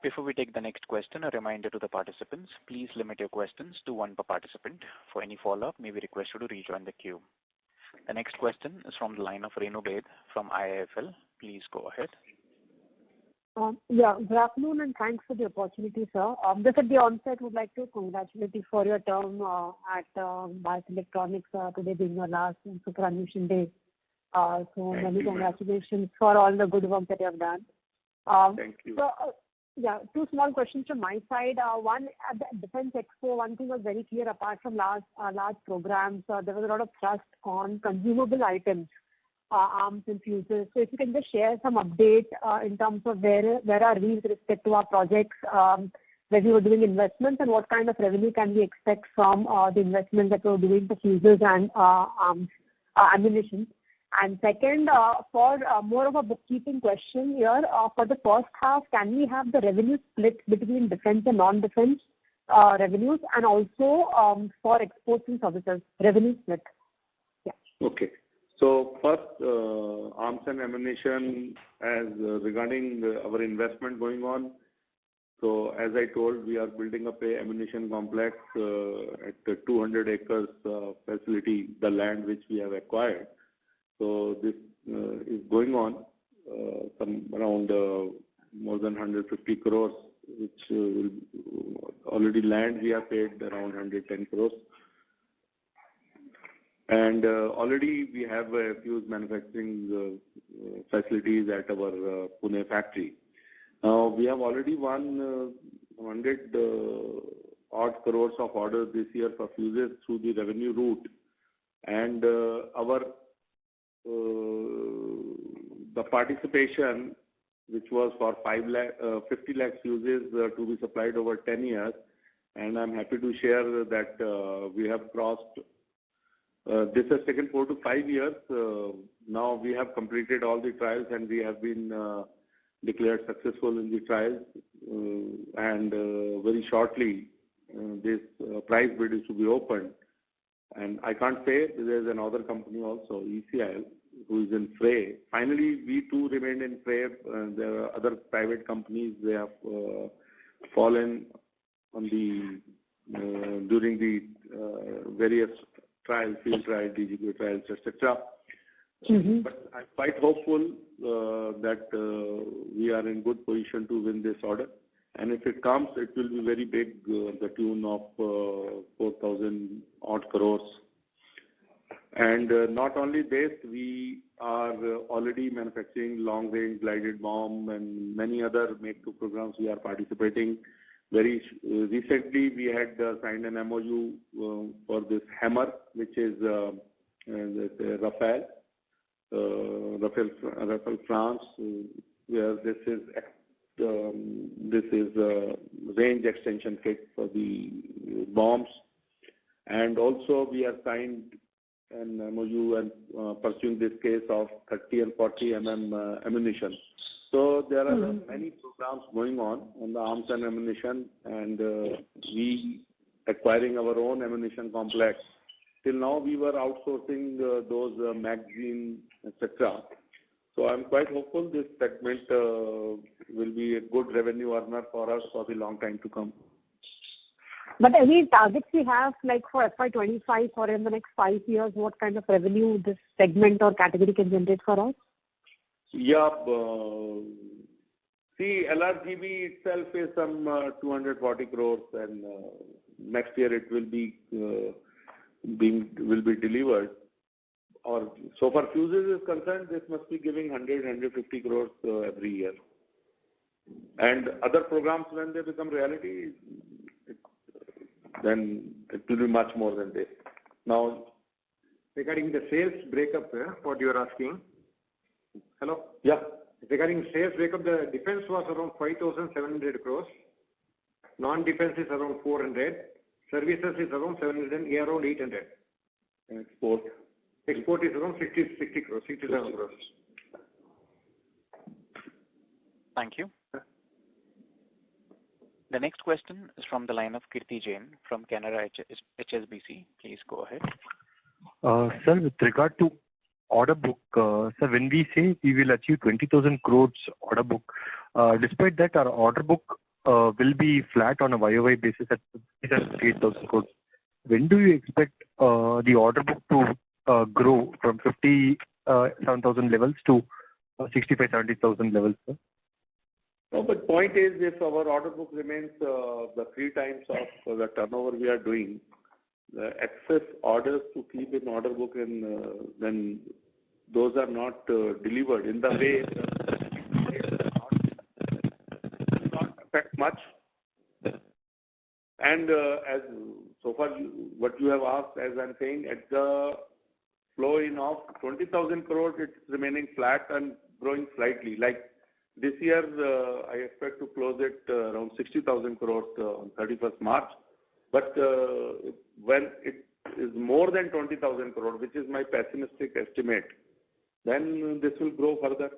Before we take the next question, a reminder to the participants, please limit your questions to one per participant. For any follow-up, may we request you to rejoin the queue. The next question is from the line of Renu Baid from IIFL. Please go ahead. Good afternoon and thanks for the opportunity, sir. Just at the onset, would like to congratulate you for your term at Bharat Electronics, today being your last superannuation day. So many congratulations for all the good work that you have done. Thank you. So, two small questions from my side. One, at the Defense Expo, one thing was very clear, apart from large programs, there was a lot of thrust on consumable items, arms and fuses. So if you can just share some update in terms of where are we with respect to our projects, where we were doing investments, and what kind of revenue can we expect from the investments that we're doing for fuses and arms, ammunition. And second, for more of a bookkeeping question here, for the first half, can we have the revenue split between defense and non-defense revenues, and also for exports and services, revenue split? Yeah. Okay. So first, arms and ammunition, as regarding our investment going on. So as I told, we are building up a ammunition complex at the 200 acres facility, the land which we have acquired. So this is going on, some around more than 150 crores, which will already land. We have paid around 110 crores. And already we have a few manufacturing facilities at our Pune factory. Now we have already won 100 odd crores of orders this year for fuses through the revenue route. And our the participation, which was for 50 lakh fuses to be supplied over 10 years, and I'm happy to share that we have crossed. This has taken 4 to 5 years. Now we have completed all the trials and we have been declared successful in the trials. And very shortly, this prize bid is to be opened. And I can't say, there's another company also, ECIL, who is in fray. Finally, we too remained in fray. There are other private companies, they have fallen on the during the various trials, field trials, DGP trials, etc. Mm-hmm. But I'm quite hopeful that we are in good position to win this order. And if it comes, it will be very big, the tune of 4,000 odd crores. And not only this, we are already manufacturing long-range glided bomb and many other make-to programs we are participating. Very recently, we had signed an MOU for this Hammer, which is Rafale France, where this is range extension kit for the bombs. And also, we have signed an MOU and pursuing this case of 30 and 40 mm ammunition. So there are many programs going on the arms and ammunition, and we acquiring our own ammunition complex. Till now, we were outsourcing those magazine, etc. So I'm quite hopeful this segment will be a good revenue earner for us for the long time to come. But any targets we have, like for FY25 or in the next 5 years, what kind of revenue this segment or category can generate for us? Yeah, see, LRGB itself is some 240 crores, and next year it will be delivered. Or so far fuses is concerned, this must be giving 150 crores every year. And other programs, when they become reality, then it will be much more than this. Now, regarding the sales breakup, what you are asking. Hello? Yeah. Regarding sales breakup, the defense was around 5,700 crores. Non-defense is around 400. Services is around 700, around 800. And Export is around 60 crores, 67 crores. Thank you. The next question is from the line of Kirti Jain from Canara HSBC. Please go ahead. Sir, with regard to order book, sir, when we say we will achieve 20,000 crores order book, despite that our order book will be flat on a YOY basis at 8,000 crores. When do you expect the order book to grow from 57,000 levels to 65-70,000 levels, sir? No, but point is, if our order book remains the 3 times of the turnover we are doing, the excess orders to keep in order book, and then those are not delivered in the way not affect much. And as so far what you have asked, as I'm saying, at the flow in of 20,000 crores, it's remaining flat and growing slightly. Like this year, I expect to close it around 60,000 crores on 31st March. But when it is more than 20,000 crores, which is my pessimistic estimate, then this will grow further.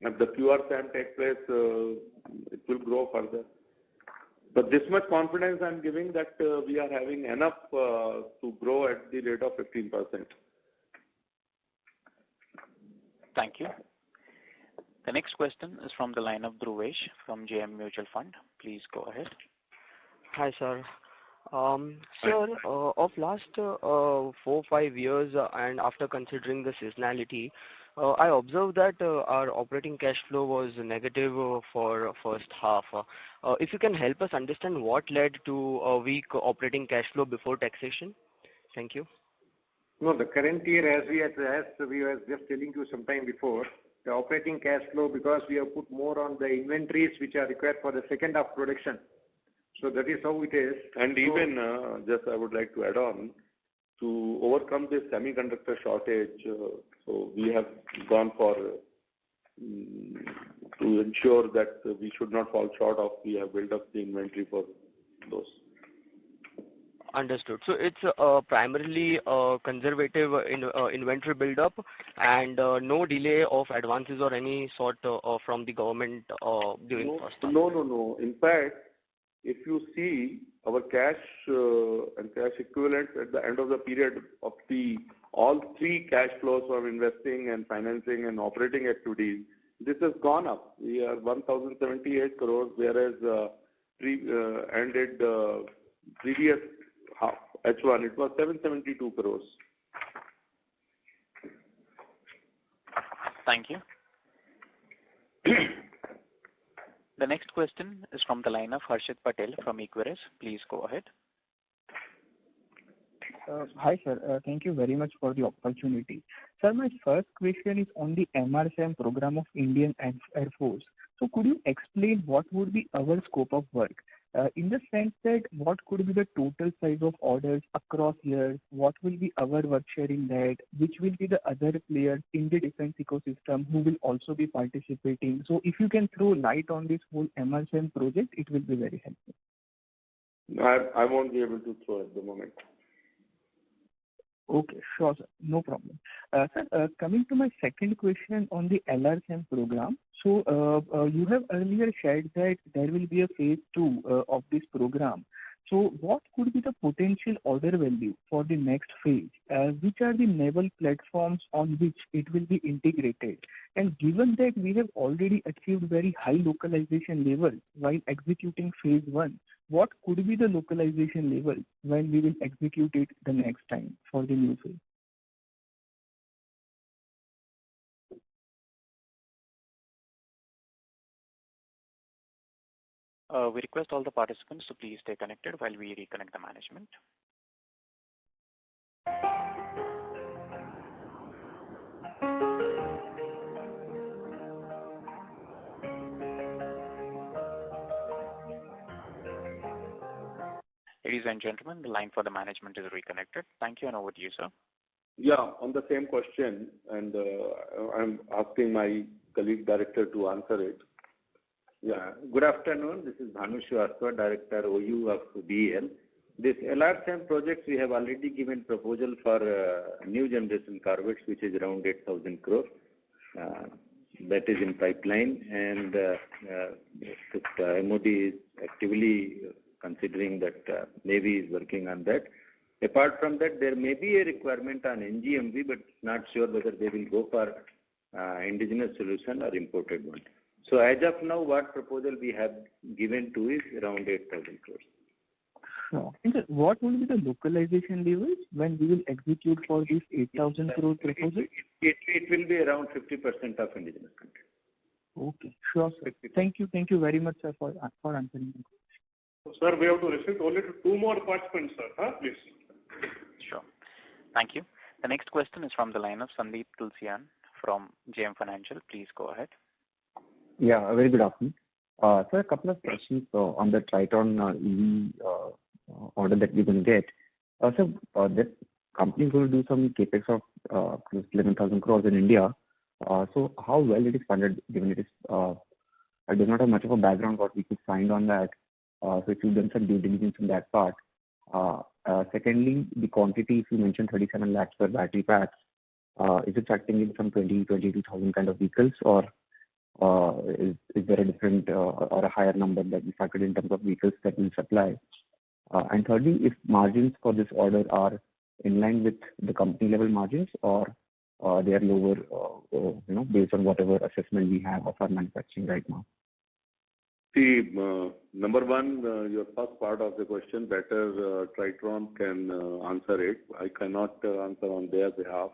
If the QRSAM takes place, it will grow further. But this much confidence I'm giving that we are having enough to grow at the rate of 15%. Thank you. The next question is from the line of Dhruvesh from JM Mutual Fund. Please go ahead. Hi, sir. Sir, of last 4-5 years, and after considering the seasonality, I observed that our operating cash flow was negative for first half. If you can help us understand what led to a weak operating cash flow before taxation? Thank you. No, the current year, as we were just telling you some time before, the operating cash flow, because we have put more on the inventories which are required for the second half production. So that is how it is. And so, even, just I would like to add on, to overcome this semiconductor shortage, so we have gone for, to ensure that we should not fall short of, we have built up the inventory for those. Understood. So it's primarily conservative inventory build-up and no delay of advances or any sort from the government during first half. No. In fact, if you see our cash and cash equivalents at the end of the period of all 3 cash flows from investing and financing and operating activities, this has gone up. We are 1,078 crores, whereas ended previous half. H1, it was 772 crores. Thank you. The next question is from the line of Harshit Patel from Equirus. Please go ahead. Hi, sir. Thank you very much for the opportunity. Sir, my first question is on the MRSAM program of Indian Air Force. So could you explain what would be our scope of work? In the sense that what could be the total size of orders across years? What will be our work share in that? Which will be the other players in the defense ecosystem who will also be participating? So if you can throw light on this whole MRSAM project, it will be very helpful. I won't be able to throw at the moment. Okay, sure, sir. No problem. Sir, coming to my second question on the LRSAM program. So, you have earlier shared that there will be a phase 2 of this program. So, what could be the potential order value for the next phase? Which are the naval platforms on which it will be integrated? And given that we have already achieved very high localization level while executing phase 1, what could be the localization level when we will execute it the next time for the new phase? We request all the participants to please stay connected while we reconnect the management. Ladies and gentlemen, the line for the management is reconnected. Thank you, and over to you, sir. Yeah, on the same question, and I'm asking my colleague director to answer it. Yeah. Good afternoon. This is Bhanu Srivastava, Director OU of BEL. This LRSAM project, we have already given proposal for new generation corvettes, which is around 8,000 crore. That is in pipeline, and the MOD is actively considering that. Navy is working on that. Apart from that, there may be a requirement on NGMV, but not sure whether they will go for indigenous solution or imported one. So as of now, what proposal we have given to is around 8,000 crores. Sure. And sir, what will be the localization levels when we will execute for this 8,000 crore proposal? It will be around 50% of indigenous content. Okay, sure, sir. Thank you very much, sir, for answering the question. Sir, we have to restrict only to 2 more participants, sir. Please. Sure. Thank you. The next question is from the line of Sandeep Tulsian from JM Financial. Please go ahead. Yeah, very good afternoon. Sir, a couple of questions on the Triton EV order that we're going to get. So that company is going to do some capex of close to 11,000 crores in India. So how well it is funded, given it is, I do not have much of a background what we could find on that. So if you've done some due diligence in that part. Secondly, the quantity, if you mentioned 37 lakhs per battery packs, is it factoring in some 22,000 kind of vehicles, or is there a different or a higher number that we factored in terms of vehicles that will supply? And thirdly, if margins for this order are in line with the company level margins, or they are lower, based on whatever assessment we have of our manufacturing right now. See, number one, your first part of the question, better Triton can answer it. I cannot answer on their behalf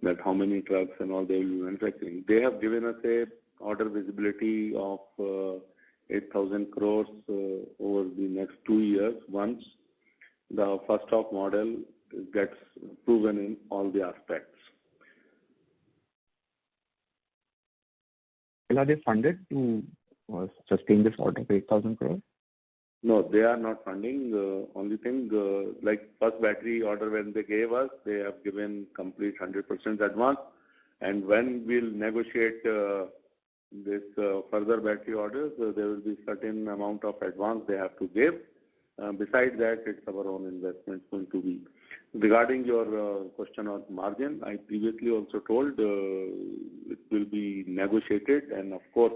that how many trucks and all they will be manufacturing. They have given us a order visibility of 8,000 crores over the next 2 years once the first of model gets proven in all the aspects. Are they funded to sustain this order of 8,000 crores? No, they are not funding. Only thing, like first battery order when they gave us, they have given complete 100% advance. And when we'll negotiate this further battery orders, there will be certain amount of advance they have to give. Besides that, it's our own investment going to be. Regarding your question on margin, I previously also told it will be negotiated, and of course,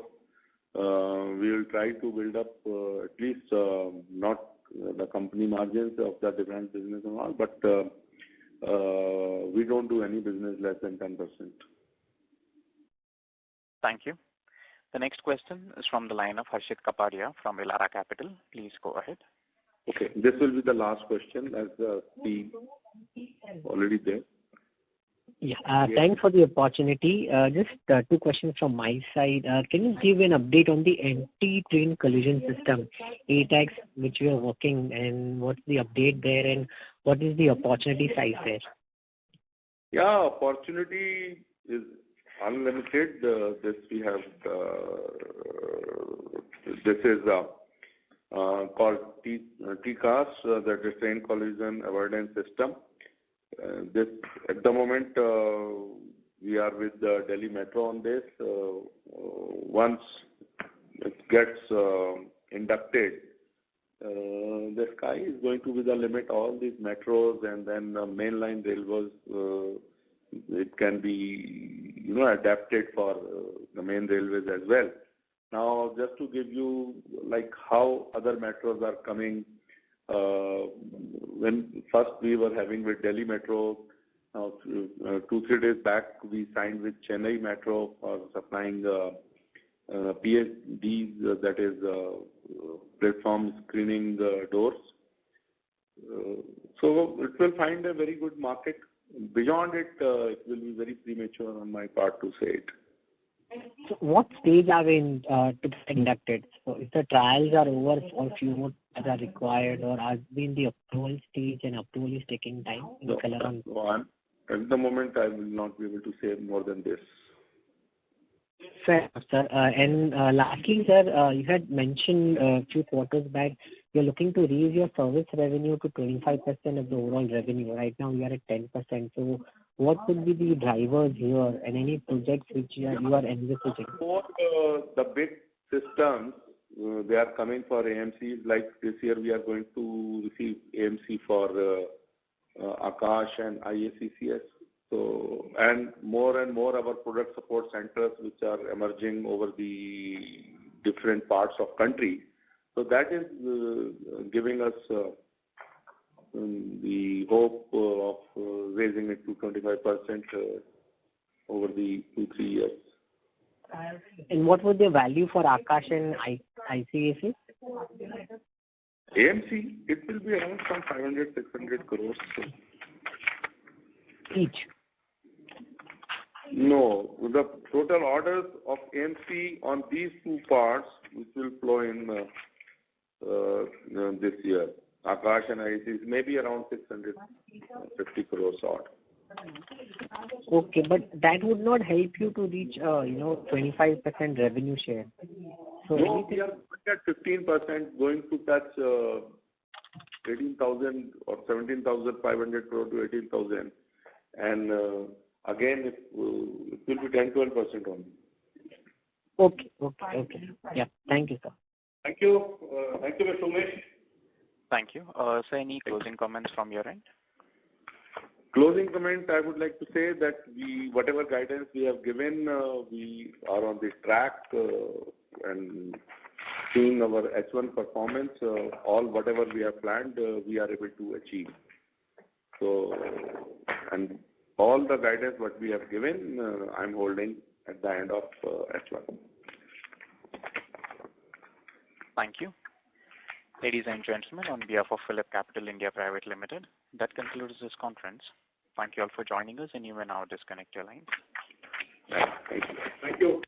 we will try to build up at least not the company margins of the defense business and all, but we don't do any business less than 10%. Thank you. The next question is from the line of Harshit Kapadia from Elara Capital. Please go ahead. Okay, this will be the last question as the already there. Yeah, thanks for the opportunity. Just two questions from my side. Can you give an update on the anti-train collision system, ATAX, which we are working, and what's the update there, and what is the opportunity size there? Yeah, opportunity is unlimited. This we have, this is called TCAS, that is Train Collision Avoidance System. This at the moment we are with the Delhi Metro on this. Once it gets inducted, the sky is going to be the limit. All these metros and then mainline railways, it can be adapted for the main railways as well. Now, just to give you like how other metros are coming. When first we were having with Delhi Metro, 2-3 days back we signed with Chennai Metro for supplying PSDs, that is platform screening doors. So it will find a very good market. Beyond it, it will be very premature on my part to say it. So what stage are we in to get inducted? So if the trials are over or few more trials are required, or are we in the approval stage and approval is taking time? No, at the moment I will not be able to say more than this. Fair, sir. And lastly, sir, you had mentioned a few quarters back you're looking to raise your service revenue to 25% of the overall revenue. Right now we are at 10%. So what could be the drivers here and any projects which you are envisaging? For the big systems, they are coming for AMCs. Like this year we are going to receive AMC for Akash and IACCS. So, and more our product support centers which are emerging over the different parts of country. So that is giving us the hope of raising it to 25% over the 2-3 years. And what would the value for Akash and ICAC? AMC, it will be around some 500-600 crores. Each? No, the total orders of AMC on these two parts, which will flow in this year, Akash and IAC, maybe around 650 crores odd. Okay, but that would not help you to reach 25% revenue share. So no, we are at 15%, going to touch 18,000 or 17,500 crore to 18,000, and again it will be 10-12% only. Okay. Yeah, thank you, sir. Thank you. Thank you, Mr. Umesh. Thank you. So any closing comments from your end? Closing comment, I would like to say that whatever guidance we have given, we are on the track and seeing our H1 performance, all whatever we have planned, we are able to achieve. So, and all the guidance what we have given, I'm holding at the end of H1. Thank you. Ladies and gentlemen, on behalf of Phillip Capital India Private Limited, that concludes this conference. Thank you all for joining us, and you may now disconnect your lines. Thank you. Thank you.